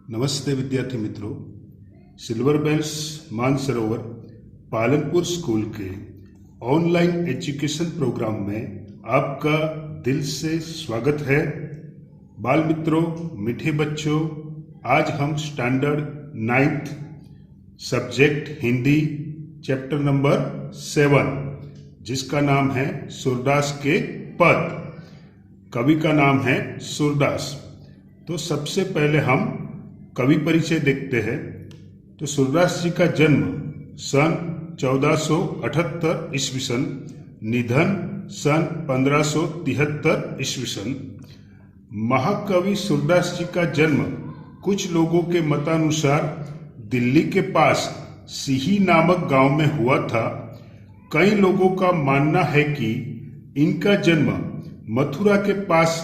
नमस्ते विद्यार्थी मित्रों। Silver bells Mansarovar Palanpur school के ऑनलाइन एजुकेशन प्रोग्राम में आपका दिल से स्वागत है। बाल मित्रों, मीठे बच्चों, आज हम standard 9th subject Hindi chapter number 7 जिसका नाम है सूरदास के पद। कवि का नाम है सूरदास। तो सबसे पहले हम कवि परिचय देखते हैं। तो सूरदास जी का जन्म सन 1478 ईस्वी सन, निधन सन 1573 ईस्वी सन। महाकवि सूरदास जी का जन्म कुछ लोगों के मतानुसार दिल्ली के पास सिही नामक गांव में हुआ था। कई लोगों का मानना है कि इनका जन्म मथुरा के पास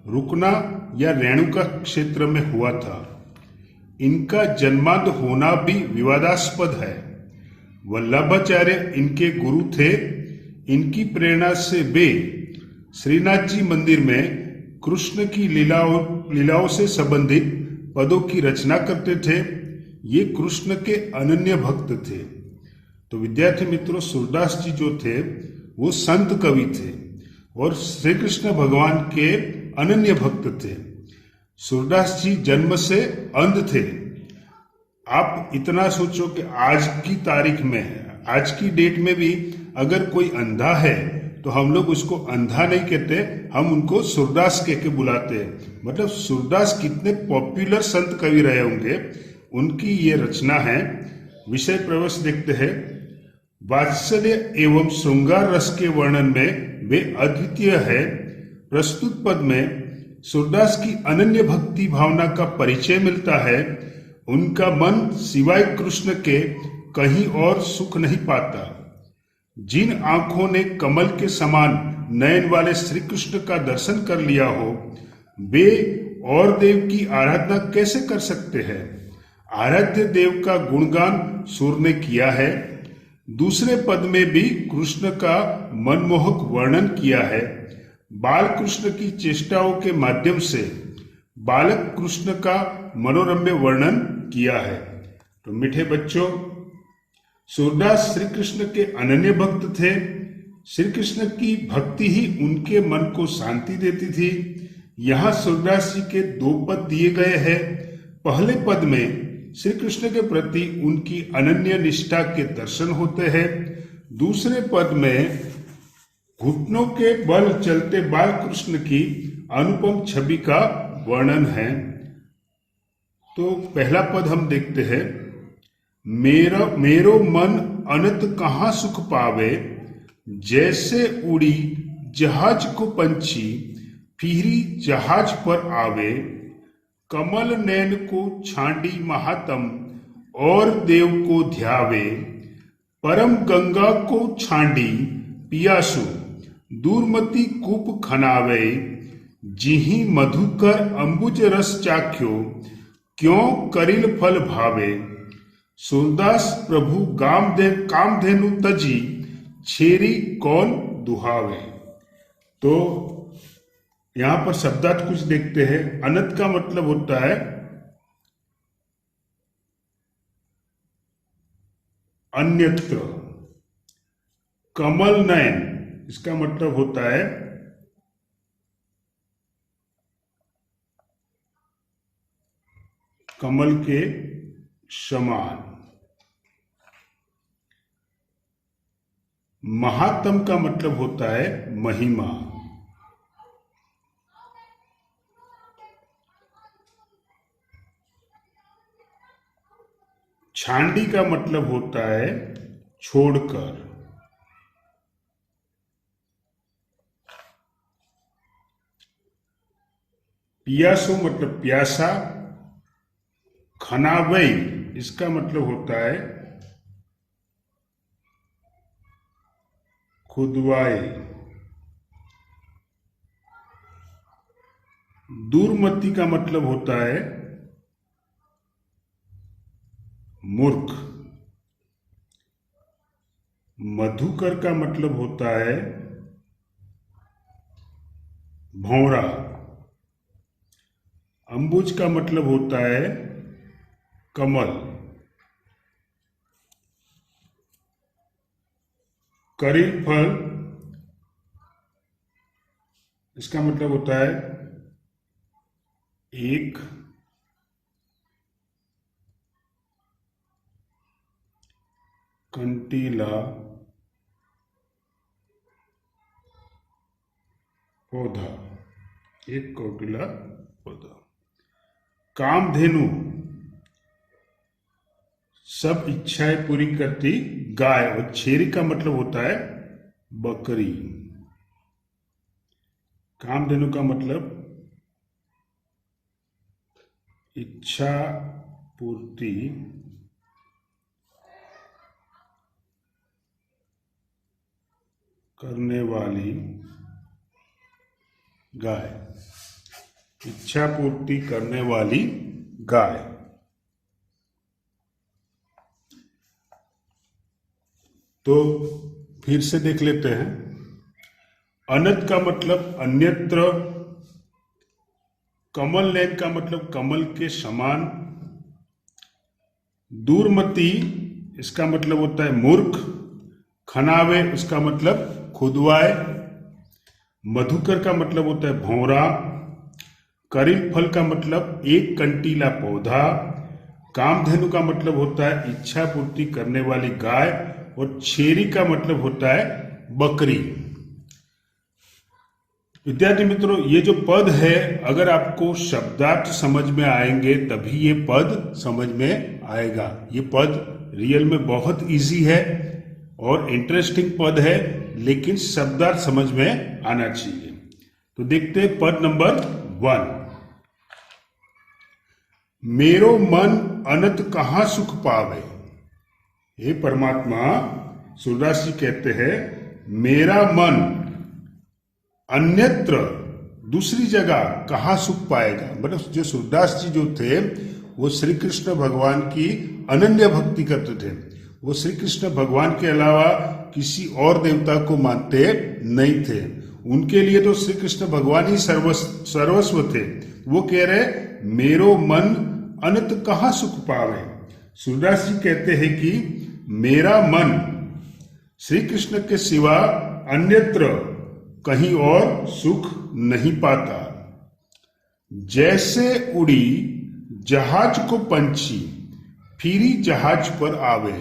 रुकना या रेणुका क्षेत्र में हुआ था। इनका जन्मांध होना भी विवादास्पद है। वल्लभाचार्य इनके गुरु थे। इनकी प्रेरणा से वे श्रीनाथ जी मंदिर में कृष्ण की लीलाओं से संबंधित पदों की रचना करते थे। ये कृष्ण के अनन्य भक्त थे। तो विद्यार्थी मित्रों, सूरदास जी जो थे वो संत कवि थे और श्री कृष्ण भगवान के अनन्य भक्त थे। सूरदास जी जन्म से अंध थे। आप इतना सोचो कि आज की तारीख में, आज की डेट में भी अगर कोई अंधा है तो हम लोग उसको अंधा नहीं कहते, हम उनको सूरदास कह के बुलाते हैं। मतलब सूरदास कितने पॉपुलर संत कवि रहे होंगे, उनकी ये रचना है। विषय प्रवेश देखते हैं। वात्सल्य एवं श्रृंगार रस के वर्णन में वे अद्वितीय है। प्रस्तुत पद में सूरदास की अनन्य भक्ति भावना का परिचय मिलता है। उनका मन सिवाय कृष्ण के कहीं और सुख नहीं पाता। जिन आंखों ने कमल के समान नयन वाले श्री कृष्ण का दर्शन कर लिया हो, वे और देव की आराधना कैसे कर सकते हैं। आराध्य देव का गुणगान सूर ने किया है। दूसरे पद में भी कृष्ण का मनमोहक वर्णन किया है। बाल कृष्ण की चेष्टाओं के माध्यम से बालक कृष्ण का मनोरम्य वर्णन किया है। तो मीठे बच्चों, सूरदास श्री कृष्ण के अनन्य भक्त थे। श्री कृष्ण की भक्ति ही उनके मन को शांति देती थी। यहाँ सूरदास जी के 2 पद दिए गए हैं। पहले पद में श्री कृष्ण के प्रति उनकी अनन्य निष्ठा के दर्शन होते हैं। दूसरे पद में घुटनों के बल चलते बाल कृष्ण की अनुपम छवि का वर्णन है। तो पहला पद हम देखते हैं। मेरो मन अनंत कहाँ सुख पावे, जैसे उड़ी जहाज को पंछी फिरी जहाज पर आवे। कमल नैन को छांडी महातम और देव को ध्यावे। परम गंगा को छांडी पियासु दूरमती कूप खनावे। जिहि मधुकर अंबुज रस चाख्यो, क्यों करिल फल भावे। सूरदास प्रभु कामधेनु तजी, छेरी कौन दुहावे। तो यहां पर शब्दार्थ कुछ देखते हैं। अनंत का मतलब होता है अन्यत्र। कमल नयन, इसका मतलब होता है कमल के समान। महात्म का मतलब होता है महिमा। छांडी का मतलब होता है छोड़कर। पियासो मतलब प्यासा। खनावई, इसका मतलब होता है खुदवाए। दूरमती का मतलब होता है मूर्ख। मधुकर का मतलब होता है भौरा। अंबुज का मतलब होता है कमल। करील फल, इसका मतलब होता है एक कंटीला पौधा, एक कंटीला पौधा। कामधेनु, सब इच्छाएं पूरी करती गाय, और छेरी का मतलब होता है बकरी। कामधेनु का मतलब इच्छा पूर्ति करने वाली गाय, इच्छा पूर्ति करने वाली गाय। तो फिर से देख लेते हैं। अनत का मतलब अन्यत्र, कमल नयन का मतलब कमल के समान, दूरमती इसका मतलब होता है मूर्ख, खनावे इसका मतलब खुदवाए, मधुकर का मतलब होता है भौरा, करील फल का मतलब एक कंटीला पौधा, कामधेनु का मतलब होता है इच्छा पूर्ति करने वाली गाय, और छेरी का मतलब होता है बकरी। विद्यार्थी मित्रों, ये जो पद है, अगर आपको शब्दार्थ समझ में आएंगे तभी ये पद समझ में आएगा। ये पद रियल में बहुत इजी है और इंटरेस्टिंग पद है, लेकिन शब्दार्थ समझ में आना चाहिए। तो देखते हैं पद नंबर 1। मेरो मन अनंत कहाँ सुख पावे। हे परमात्मा, सूरदास जी कहते हैं मेरा मन अन्यत्र, दूसरी जगह कहाँ सुख पाएगा। मतलब जो सूरदास जी जो थे वो श्री कृष्ण भगवान की अनन्य भक्ति करते थे। वो श्री कृष्ण भगवान के अलावा किसी और देवता को मानते नहीं थे। उनके लिए तो श्री कृष्ण भगवान ही सर्वस्व थे। वो कह रहे मेरो मन अनंत कहाँ सुख पावे। सूरदास जी कहते हैं कि मेरा मन श्री कृष्ण के सिवा अन्यत्र कहीं और सुख नहीं पाता। जैसे उड़ी जहाज को पंछी फिरी जहाज पर आवे।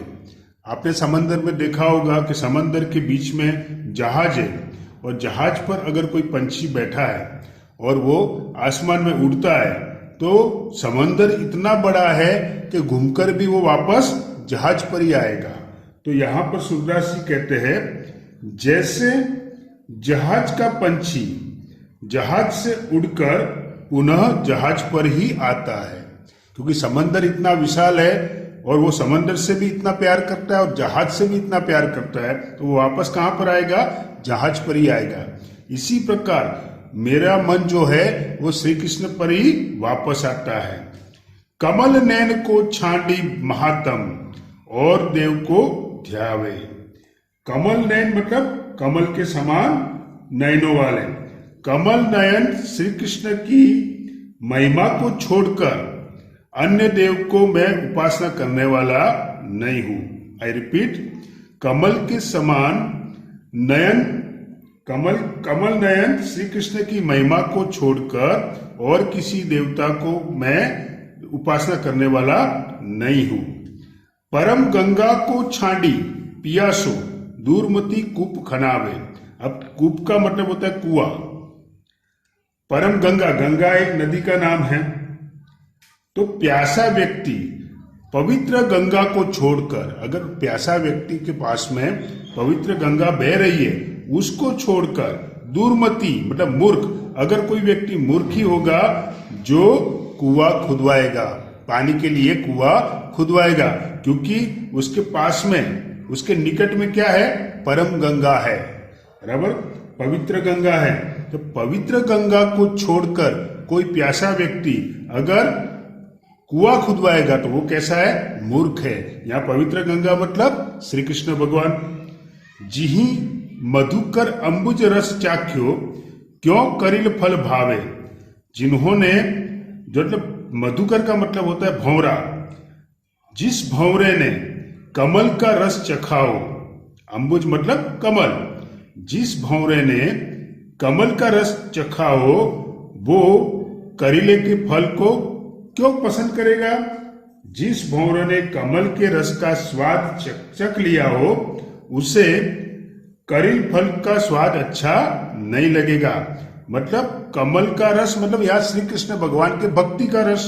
आपने समंदर में देखा होगा कि समंदर के बीच में जहाज है, और जहाज पर अगर कोई पंछी बैठा है और वो आसमान में उड़ता है तो समंदर इतना बड़ा है कि घूमकर भी वो वापस जहाज पर ही आएगा। तो यहां पर सूरदास जी कहते हैं जैसे जहाज का पंछी जहाज से उड़कर पुनः जहाज पर ही आता है, क्योंकि समंदर इतना विशाल है और वो समंदर से भी इतना प्यार करता है और जहाज से भी इतना प्यार करता है, तो वो वापस कहां पर आएगा, जहाज पर ही आएगा। इसी प्रकार मेरा मन जो है वो श्री कृष्ण पर ही वापस आता है। कमल नैन को छांडी महात्म और देव को ध्यावे। कमल नयन मतलब कमल के समान नयनों वाले। कमल नयन श्री कृष्ण की महिमा को छोड़कर अन्य देव को मैं उपासना करने वाला नहीं हूं। आई रिपीट, कमल के समान नयन, कमल नयन श्री कृष्ण की महिमा को छोड़कर और किसी देवता को मैं उपासना करने वाला नहीं हूं। परम गंगा को छांडी पियासो दूरमती कूप खनावे। अब कूप का मतलब होता है कुआं। परम गंगा, गंगा एक नदी का नाम है। तो प्यासा व्यक्ति पवित्र गंगा को छोड़कर, अगर प्यासा व्यक्ति के पास में पवित्र गंगा बह रही है उसको छोड़कर, दूरमती मतलब मूर्ख, अगर कोई व्यक्ति मूर्ख ही होगा जो कुआं खुदवाएगा, पानी के लिए कुआं खुदवाएगा, क्योंकि उसके पास में, उसके निकट में क्या है, परम गंगा है, बराबर, पवित्र गंगा है। तो पवित्र गंगा को छोड़कर कोई प्यासा व्यक्ति अगर कुआं खुदवाएगा तो वो कैसा है, मूर्ख है। यहाँ पवित्र गंगा मतलब श्री कृष्ण भगवान। जिही मधुकर अंबुज रस चाख्यो क्यों करिल फल भावे। जिन्होंने, जो मतलब मधुकर का मतलब होता है भौरा, जिस भंवरे ने कमल का रस चखाओ, अंबुज मतलब कमल, जिस भंवरे ने कमल का रस चखाओ वो करीले के फल को क्यों पसंद करेगा। जिस भंवरे ने कमल के रस का स्वाद चख लिया हो उसे करील फल का स्वाद अच्छा नहीं लगेगा। मतलब कमल का रस मतलब यहाँ श्री कृष्ण भगवान के भक्ति का रस।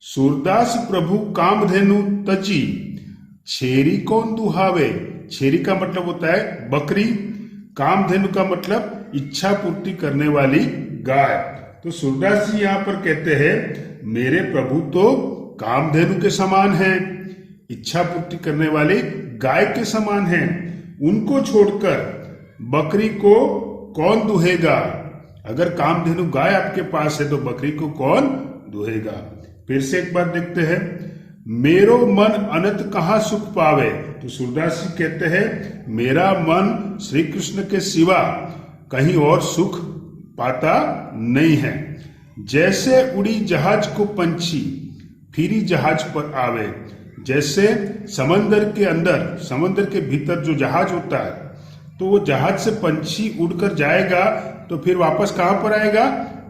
सूरदास प्रभु कामधेनु तजी, छेरी कौन दुहावे, छेरी का मतलब होता है बकरी, कामधेनु का मतलब इच्छा पूर्ति करने वाली गाय। तो सूरदास जी यहाँ पर कहते हैं मेरे प्रभु तो कामधेनु के समान हैं, इच्छा पूर्ति करने वाली गाय के समान हैं, उनको छोड़कर बकरी को कौन दुहेगा। अगर कामधेनु गाय आपके पास है तो बकरी को कौन दुहेगा। फिर से एक बार देखते हैं, मेरो मन अनंत कहाँ सुख पावे। तो सूरदास जी कहते हैं मेरा मन श्री कृष्ण के सिवा कहीं और सुख पाता नहीं है। जैसे उड़ी जहाज को पंछी फिरी जहाज पर आवे, जैसे समंदर के अंदर, समंदर के भीतर जो जहाज होता है तो वो जहाज से पंछी उड़कर जाएगा तो फिर वापस कहाँ पर आएगा,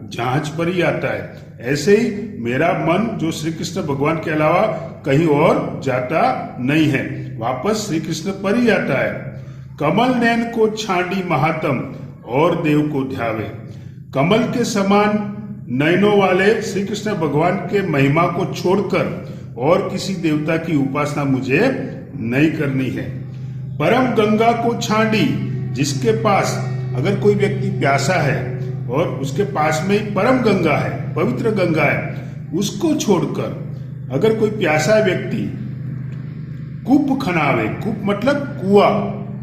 जहाज पर ही आता है। ऐसे ही मेरा मन जो श्री कृष्ण भगवान के अलावा कहीं और जाता नहीं है, वापस श्री कृष्ण पर ही आता है। कमल नैन को छांडी महात्म और देव को ध्यावे, कमल के समान नयनों वाले श्री कृष्ण भगवान के महिमा को छोड़कर और किसी देवता की उपासना मुझे नहीं करनी है। परम गंगा को छांडी, जिसके पास अगर कोई व्यक्ति प्यासा है और उसके पास में ही परम गंगा है, पवित्र गंगा है, उसको छोड़कर अगर कोई प्यासा व्यक्ति कूप खनावे, कूप मतलब कुआ,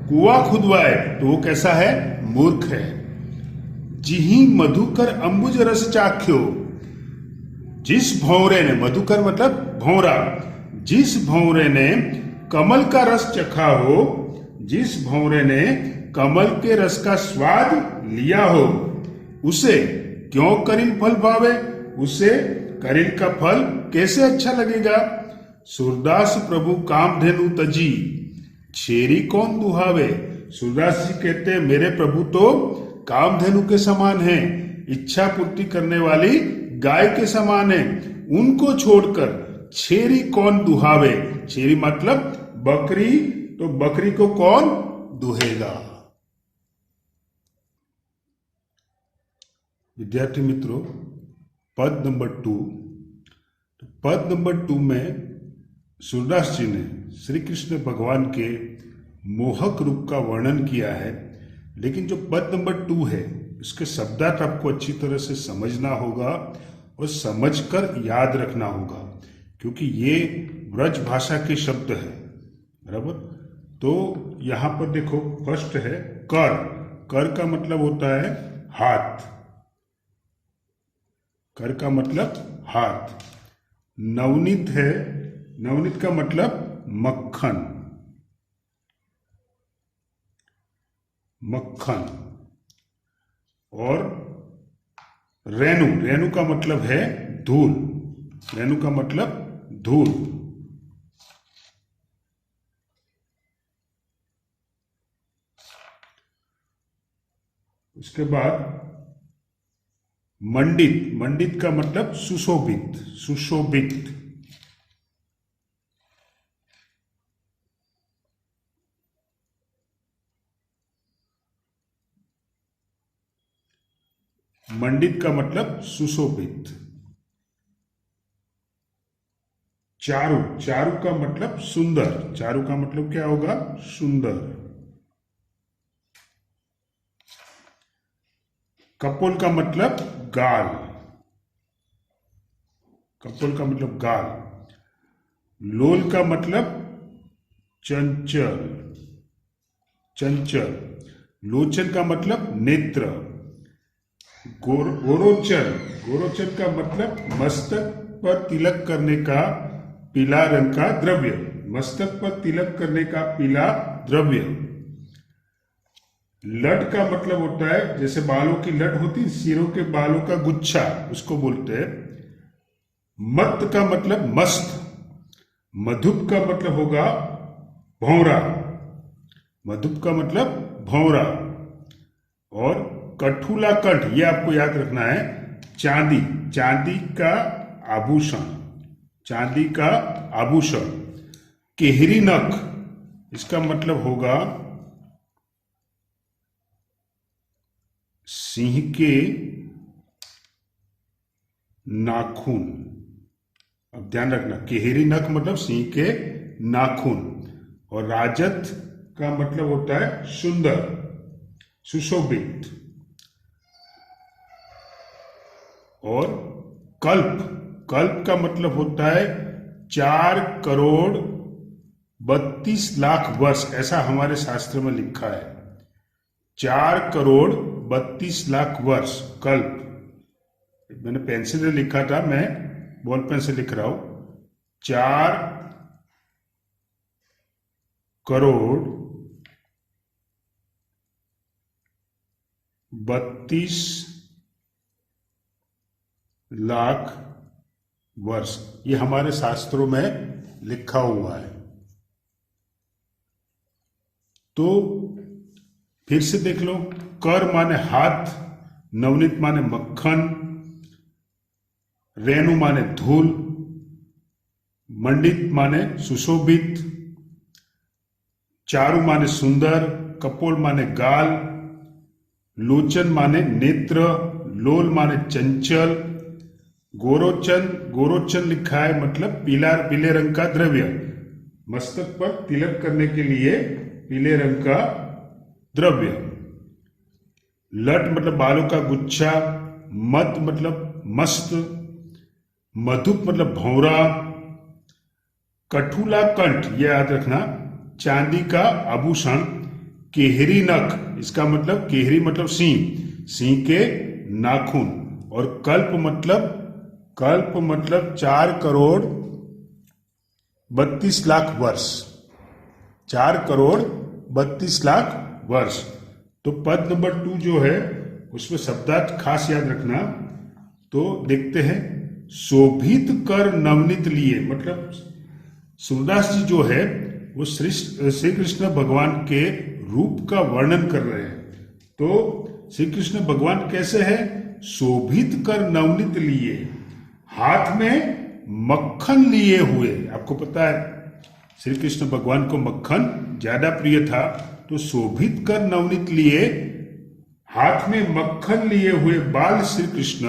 कुआ खुदवाए तो वो कैसा है, मूर्ख है। जिही मधुकर अंबुज रस चाख्यो, जिस भंवरे ने, मधुकर मतलब भंवरा, जिस भंवरे ने कमल का रस चखा हो, जिस भंवरे ने कमल के रस का स्वाद लिया हो उसे क्यों करील फल भावे, उसे करील का फल कैसे अच्छा लगेगा। सूरदास प्रभु कामधेनु तजी, छेरी कौन दुहावे। सूरदास जी कहते हैं मेरे प्रभु तो कामधेनु के समान है, इच्छा पूर्ति करने वाली गाय के समान है, उनको छोड़कर छेरी कौन दुहावे। छेरी मतलब बकरी, तो बकरी को कौन दुहेगा। विद्यार्थी मित्रों, पद नंबर 2, पद नंबर 2 में सूरदास जी ने श्री कृष्ण भगवान के मोहक रूप का वर्णन किया है, लेकिन जो पद नंबर 2 है उसके शब्दार्थ आपको अच्छी तरह से समझना होगा और समझकर याद रखना होगा, क्योंकि ये ब्रज भाषा के शब्द है, बराबर। तो यहां पर देखो, फर्स्ट है कर, कर का मतलब होता है हाथ, कर का मतलब हाथ। नवनीत है, नवनीत का मतलब मक्खन, मक्खन। और रेणु, रेणु का मतलब है धूल, रेणु का मतलब धूल। उसके बाद मंडित, मंडित का मतलब सुशोभित, सुशोभित। मंडित का मतलब सुशोभित। चारु, चारु का मतलब सुंदर, चारु का मतलब क्या होगा, सुंदर। कपोल का मतलब गाल, कपोल का मतलब गाल। लोल का मतलब चंचल, चंचल। लोचन का मतलब नेत्र। गोरोचन, गोरोचन का मतलब मस्तक पर तिलक करने का पीला रंग का द्रव्य, मस्तक पर तिलक करने का पीला द्रव्य। लट का मतलब होता है, जैसे बालों की लट होती, सिरों के बालों का गुच्छा, उसको बोलते हैं। मत का मतलब मस्त, मधुप का मतलब होगा भौंरा, मधुप का मतलब भौंरा। और कठुला कंठ, ये आपको याद रखना है, चांदी, चांदी का आभूषण, चांदी का आभूषण। केहरी नख, इसका मतलब होगा सिंह के नाखून। अब ध्यान रखना, केहरी नख मतलब सिंह के नाखून। और राजत का मतलब होता है सुंदर, सुशोभित। और कल्प, कल्प का मतलब होता है 4,32,00,000 वर्ष, ऐसा हमारे शास्त्र में लिखा है। 4,32,00,000 वर्ष कल्प। मैंने पेंसिल से लिखा था, मैं बॉल पेन से लिख रहा हूं। 4,32,00,000 वर्ष, ये हमारे शास्त्रों में लिखा हुआ है। तो फिर से देख लो, कर माने हाथ, नवनीत माने मक्खन, रेणु माने धूल, मंडित माने सुशोभित, चारु माने सुंदर, कपोल माने गाल, लोचन माने नेत्र, लोल माने चंचल, गोरोचन, गोरोचन लिखा है मतलब पीला, पीले रंग का द्रव्य, मस्तक पर तिलक करने के लिए पीले रंग का द्रव्य। लट मतलब बालों का गुच्छा, मत मतलब मस्त, मधुप मतलब भौंरा, कठुला कंठ, ये याद रखना, चांदी का आभूषण। केहरी नख, इसका मतलब, केहरी मतलब सिंह, सिंह के नाखून। और कल्प मतलब, कल्प मतलब 4,32,00,000 वर्ष, 4,32,00,000 वर्ष। तो पद नंबर 2 जो है उसमें शब्दार्थ खास याद रखना। तो देखते हैं, शोभित कर नवनीत लिए, मतलब सूरदास जी जो है वो श्री कृष्ण भगवान के रूप का वर्णन कर रहे हैं। तो श्री कृष्ण भगवान कैसे है? शोभित कर नवनीत लिए, हाथ में मक्खन लिए हुए। आपको पता है श्री कृष्ण भगवान को मक्खन ज्यादा प्रिय था, तो शोभित कर नवनीत लिए, हाथ में मक्खन लिए हुए बाल श्री कृष्ण,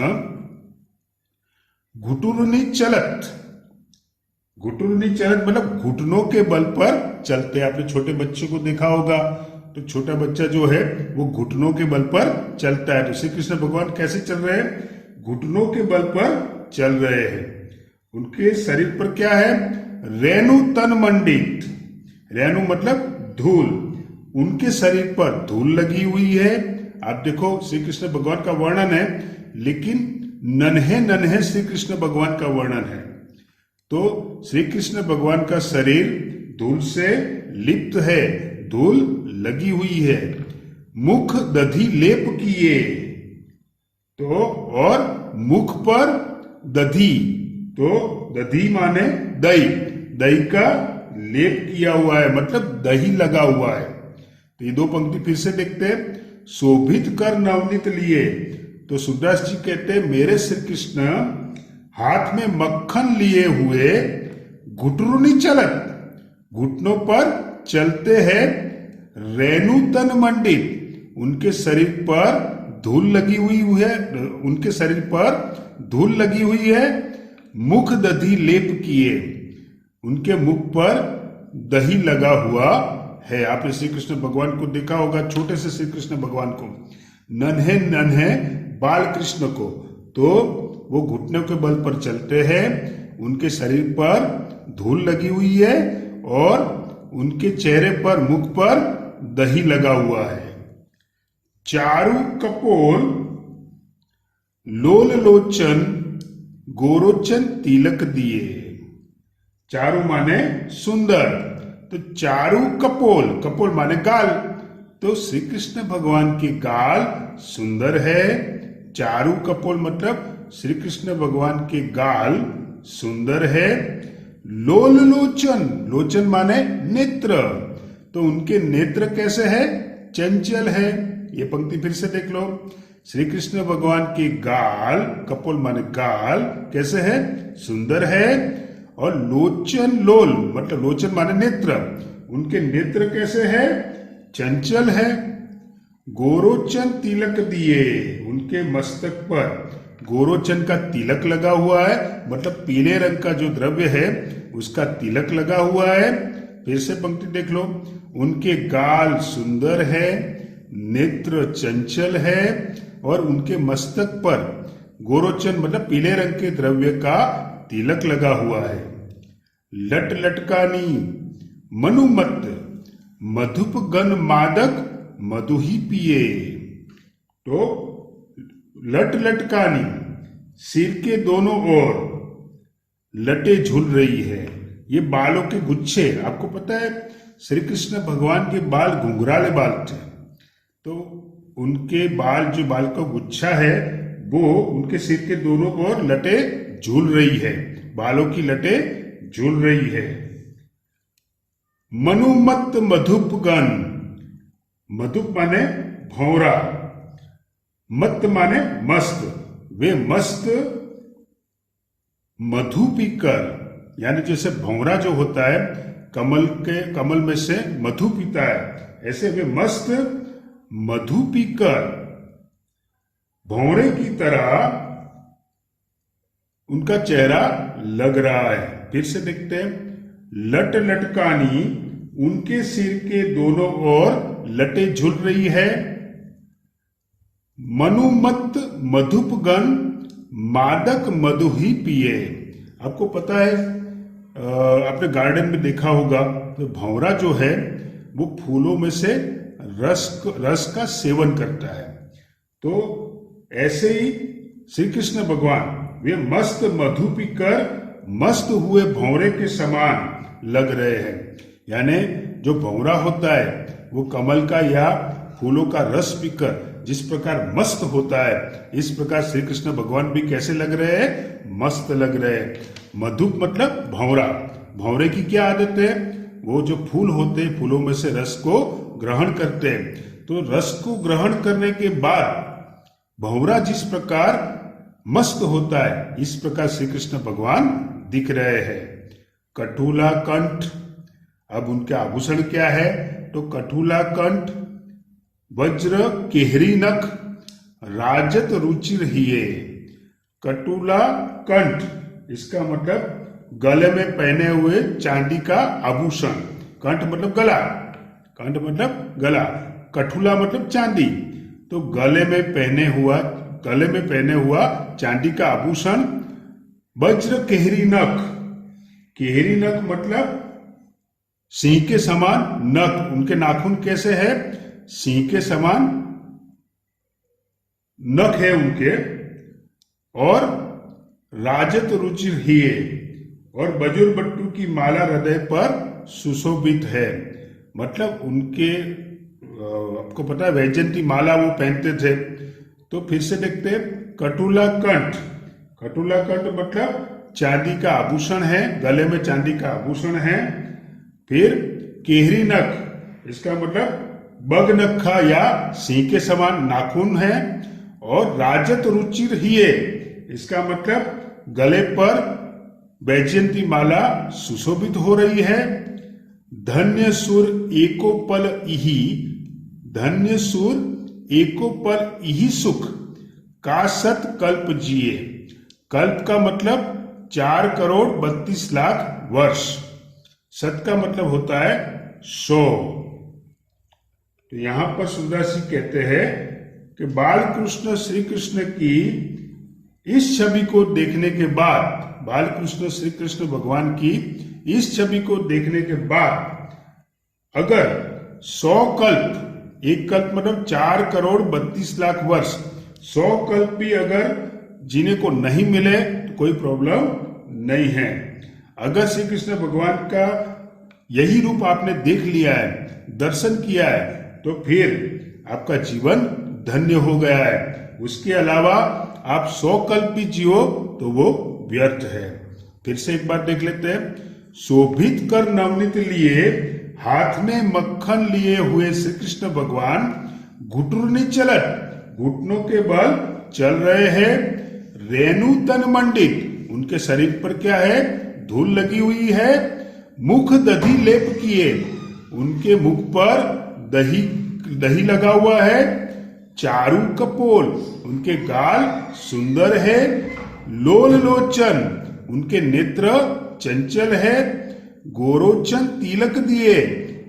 घुटुरनी चलत, घुटुरनी चलत मतलब घुटनों के बल पर चलते। आपने छोटे बच्चे को देखा होगा, तो छोटा बच्चा जो है वो घुटनों के बल पर चलता है। तो श्री कृष्ण भगवान कैसे चल रहे हैं? घुटनों के बल पर चल रहे हैं। उनके शरीर पर क्या है? रेणु तन मंडित, रेणु मतलब धूल, उनके शरीर पर धूल लगी हुई है। आप देखो श्री कृष्ण भगवान का वर्णन है, लेकिन नन्हे नन्हे श्री कृष्ण भगवान का वर्णन है। तो श्री कृष्ण भगवान का शरीर धूल से लिप्त है, धूल लगी हुई है। मुख दधि लेप किए, तो और मुख पर दधि, तो दधि माने दही, दही का लेप किया हुआ है, मतलब दही लगा हुआ है। तो ये दो पंक्ति फिर से देखते हैं, शोभित कर नवनीत लिए। तो सूरदास जी कहते हैं, मेरे श्री कृष्ण हाथ में मक्खन लिए हुए, घुटरुनी चलत, घुटनों पर चलते हैं, रेणु तन मंडित, उनके शरीर पर धूल लगी हुई है, उनके शरीर पर धूल लगी हुई है। मुख दधि लेप किए, उनके मुख पर दही लगा हुआ है। आपने श्री कृष्ण भगवान को देखा होगा, छोटे से श्री कृष्ण भगवान को, नन्हे नन्हे बाल कृष्ण को, तो वो घुटनों के बल पर चलते हैं, उनके शरीर पर धूल लगी हुई है और उनके चेहरे पर, मुख पर दही लगा हुआ है। चारु कपोल लोल लोचन गोरोचन तिलक दिए। चारु माने सुंदर, तो चारु कपोल, कपोल माने गाल, तो श्री कृष्ण भगवान के गाल सुंदर है। चारु कपोल मतलब श्री कृष्ण भगवान के गाल सुंदर है। लोल लोचन, लोचन माने नेत्र, तो उनके नेत्र कैसे है? चंचल है। ये पंक्ति फिर से देख लो। श्री कृष्ण भगवान के गाल, कपोल माने गाल, कैसे है? सुंदर है। और लोचन, लोल मतलब लोचन माने नेत्र, उनके नेत्र कैसे है? चंचल है। गोरोचन तिलक दिए, उनके मस्तक पर गोरोचन का तिलक लगा हुआ है, मतलब पीले रंग का जो द्रव्य है उसका तिलक लगा हुआ है। फिर से पंक्ति देख लो। उनके गाल सुंदर है, नेत्र चंचल है और उनके मस्तक पर गोरोचन मतलब पीले रंग के द्रव्य का तिलक लगा हुआ है। लट लटकानी मनुमत, मधुप गन मादक मधु ही पिए। तो लट लटकानी, सिर के दोनों ओर लटे झूल रही है। ये बालों के गुच्छे, आपको पता है श्री कृष्ण भगवान के बाल घुंघराले बाल थे, तो उनके बाल, जो बाल का गुच्छा है वो उनके सिर के दोनों ओर लटे झूल रही है, बालों की लटे झूल रही है। मनुमत मधुप गण, मधुप माने भौरा, मत माने मस्त, वे मस्त मधु पीकर, यानी जैसे भौरा जो होता है कमल में से मधु पीता है, ऐसे वे मस्त मधु पीकर भौरे की तरह उनका चेहरा लग रहा है। फिर से देखते हैं। लट लटकानी, उनके सिर के दोनों ओर लटे झूल रही है। मनुमत मधुप गण मादक मधु ही पिए। आपको पता है, आपने गार्डन में देखा होगा, तो भौरा जो है वो फूलों में से रस का सेवन करता है। तो ऐसे ही श्री कृष्ण भगवान वे मस्त मधु पीकर मस्त हुए भौरे के समान लग रहे हैं। यानी जो भौरा होता है वो कमल का या फूलों का रस पीकर जिस प्रकार मस्त होता है, इस प्रकार श्री कृष्ण भगवान भी कैसे लग रहे हैं? मस्त लग रहे हैं। मधुप मतलब भौरा। भौरे की क्या आदत है? वो जो फूल होते हैं, फूलों में से रस को ग्रहण करते हैं। तो रस को ग्रहण करने के बाद भौरा जिस प्रकार मस्त होता है, इस प्रकार श्री कृष्ण भगवान दिख रहे हैं। कठूला कंठ, अब उनके आभूषण क्या है? तो कठूला कंठ, वज्र केहरी नख, राजत रुचिर हिये। कटुला कंठ, इसका मतलब गले में पहने हुए चांदी का आभूषण। कंठ मतलब गला, कंठ मतलब गला, कठुला मतलब चांदी, तो गले में पहने हुआ चांदी का आभूषण। वज्र केहरी नख, केहरी नख मतलब सिंह के समान नख, उनके नाखून कैसे है? सिंह के समान नख है उनके। और राजत रुचिर हिये, और बजुर बट्टू की माला हृदय पर सुशोभित है। मतलब उनके, आपको पता है वैजयंती माला वो पहनते थे। तो फिर से देखते हैं। कटुला कंठ, कटुला कंठ मतलब चांदी का आभूषण है, गले में चांदी का आभूषण है। फिर केहरी नख, इसका मतलब बगनखा या सिंह के समान नाखून है। और राजत रुचिर हिये, इसका मतलब गले पर वैजयंती माला सुशोभित हो रही है। धन्य सुर एको पल इही, धन्य सुर एको पल इही सुख, का सत कल्प जिए। कल्प का मतलब 4,32,00,000 वर्ष। सत का मतलब होता है 100। तो यहां पर सूरदास जी कहते हैं कि बाल कृष्ण श्री कृष्ण की इस छवि को देखने के बाद, बाल कृष्ण श्री कृष्ण भगवान की इस छवि को देखने के बाद अगर 100 कल्प, एक कल्प मतलब 4,32,00,000 वर्ष, 100 कल्प भी अगर जीने को नहीं मिले तो कोई प्रॉब्लम नहीं है। अगर श्री कृष्ण भगवान का यही रूप आपने देख लिया है, दर्शन किया है, तो फिर आपका जीवन धन्य हो गया है। उसके अलावा आप 100 कल्प भी जियो तो वो व्यर्थ है। फिर से एक बार देख लेते हैं। शोभित कर नवनीत लिए, हाथ में मक्खन लिए हुए श्री कृष्ण भगवान घुटुरनी चलत, घुटनों के बल चल रहे हैं। रेणु तन मंडित, उनके शरीर पर क्या है, धूल लगी हुई है। मुख दधी लेप किए, उनके मुख पर दही दही लगा हुआ है। चारु कपोल, उनके गाल सुंदर है। लोल लोचन, उनके नेत्र चंचल है। गोरोचन तिलक दिए,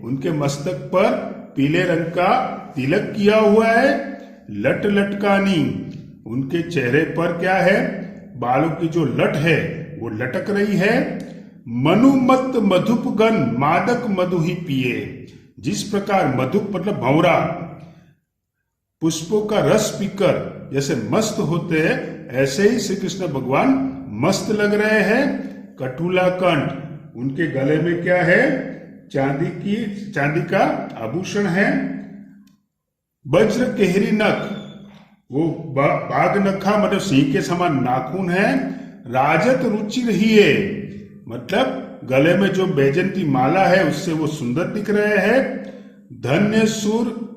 उनके मस्तक पर पीले रंग का तिलक किया हुआ है। लट लटकानी, उनके चेहरे पर क्या है, बालों की जो लट है वो लटक रही है। मनुमत मधुपगन मादक मधु ही पिए, जिस प्रकार मधुप मतलब भंवरा पुष्पों का रस पीकर जैसे मस्त होते हैं, ऐसे ही श्री कृष्ण भगवान मस्त लग रहे हैं। कटुला कंठ, उनके गले में क्या है, चांदी का आभूषण है। वज्र केहरी नख, वो बाघ नखा मतलब सिंह के समान नाखून है। राजत रुचि रही है, मतलब गले में जो बैजंती माला है उससे वो सुंदर दिख रहे हैं। धन्य सुर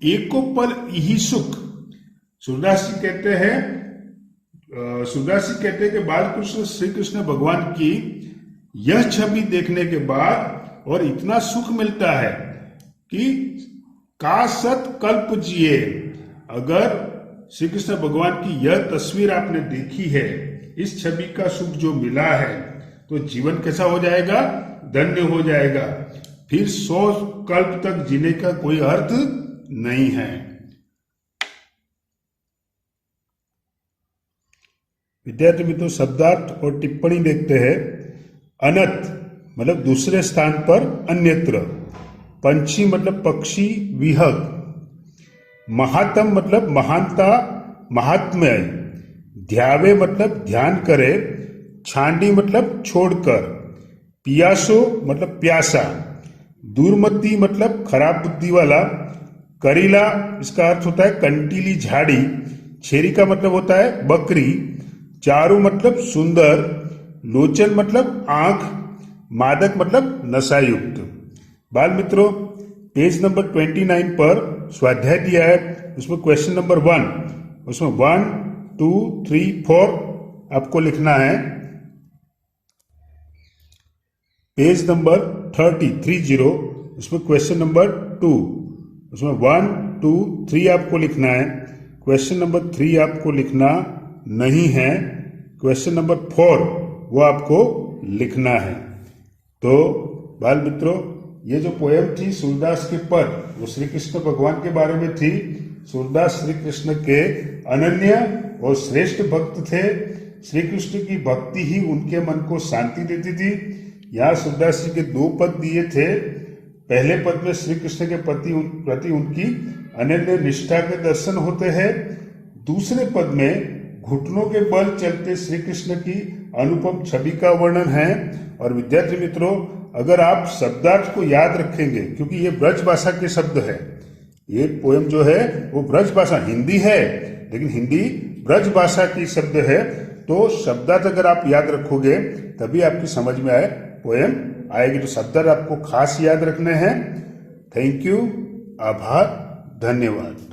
एकोपल इही सुख, सूरदास जी कहते हैं कि बालकृष्ण श्री कृष्ण भगवान की यह छवि देखने के बाद और इतना सुख मिलता है कि काशत कल्प जिए। अगर श्री कृष्ण भगवान की यह तस्वीर आपने देखी है, इस छवि का सुख जो मिला है, तो जीवन कैसा हो जाएगा, धन्य हो जाएगा। फिर 100 कल्प तक जीने का कोई अर्थ नहीं है। विद्यार्थी मित्रों, शब्दार्थ और टिप्पणी देखते हैं। अनत मतलब दूसरे स्थान पर, अन्यत्र। पंछी मतलब पक्षी, विहग। महात्म मतलब महानता, महात्म्य। ध्यावे मतलब ध्यान करे। छांडी मतलब छोड़कर। पियासो मतलब प्यासा। दुर्मति मतलब खराब बुद्धि वाला। करीला, इसका अर्थ होता है कंटीली झाड़ी। छेरी का मतलब होता है बकरी। चारु मतलब सुंदर। लोचन मतलब आंख। मादक मतलब नशायुक्त। बाल मित्रों, पेज नंबर 29 पर स्वाध्याय दिया है, उसमें क्वेश्चन नंबर 1, उसमें 1, 2, 3, 4 आपको लिखना है। पेज नंबर 30, उसमें क्वेश्चन नंबर 2, उसमें 1, 2, 3 आपको लिखना है। क्वेश्चन नंबर 3 आपको लिखना नहीं है। क्वेश्चन नंबर 4 वो आपको लिखना है। तो बाल मित्रों, ये जो पोएम थी सूरदास के पद, वो श्री कृष्ण भगवान के बारे में थी। सूरदास श्री कृष्ण के अनन्य और श्रेष्ठ भक्त थे। श्री कृष्ण की भक्ति ही उनके मन को शांति देती थी। यहाँ सूरदास जी के 2 पद दिए थे। पहले पद में श्री कृष्ण के प्रति उनकी अनन्य निष्ठा के दर्शन होते हैं। दूसरे पद में घुटनों के बल चलते श्री कृष्ण की अनुपम छवि का वर्णन है। और विद्यार्थी मित्रों, अगर आप शब्दार्थ को याद रखेंगे, क्योंकि ये ब्रज भाषा के शब्द है, ये पोएम जो है वो ब्रज भाषा, हिंदी है लेकिन हिंदी ब्रज भाषा की शब्द है, तो शब्दार्थ अगर आप याद रखोगे तभी आपकी समझ में आए पोएम आएगी। तो शब्दार्थ आपको खास याद रखने हैं। थैंक यू, आभार, धन्यवाद।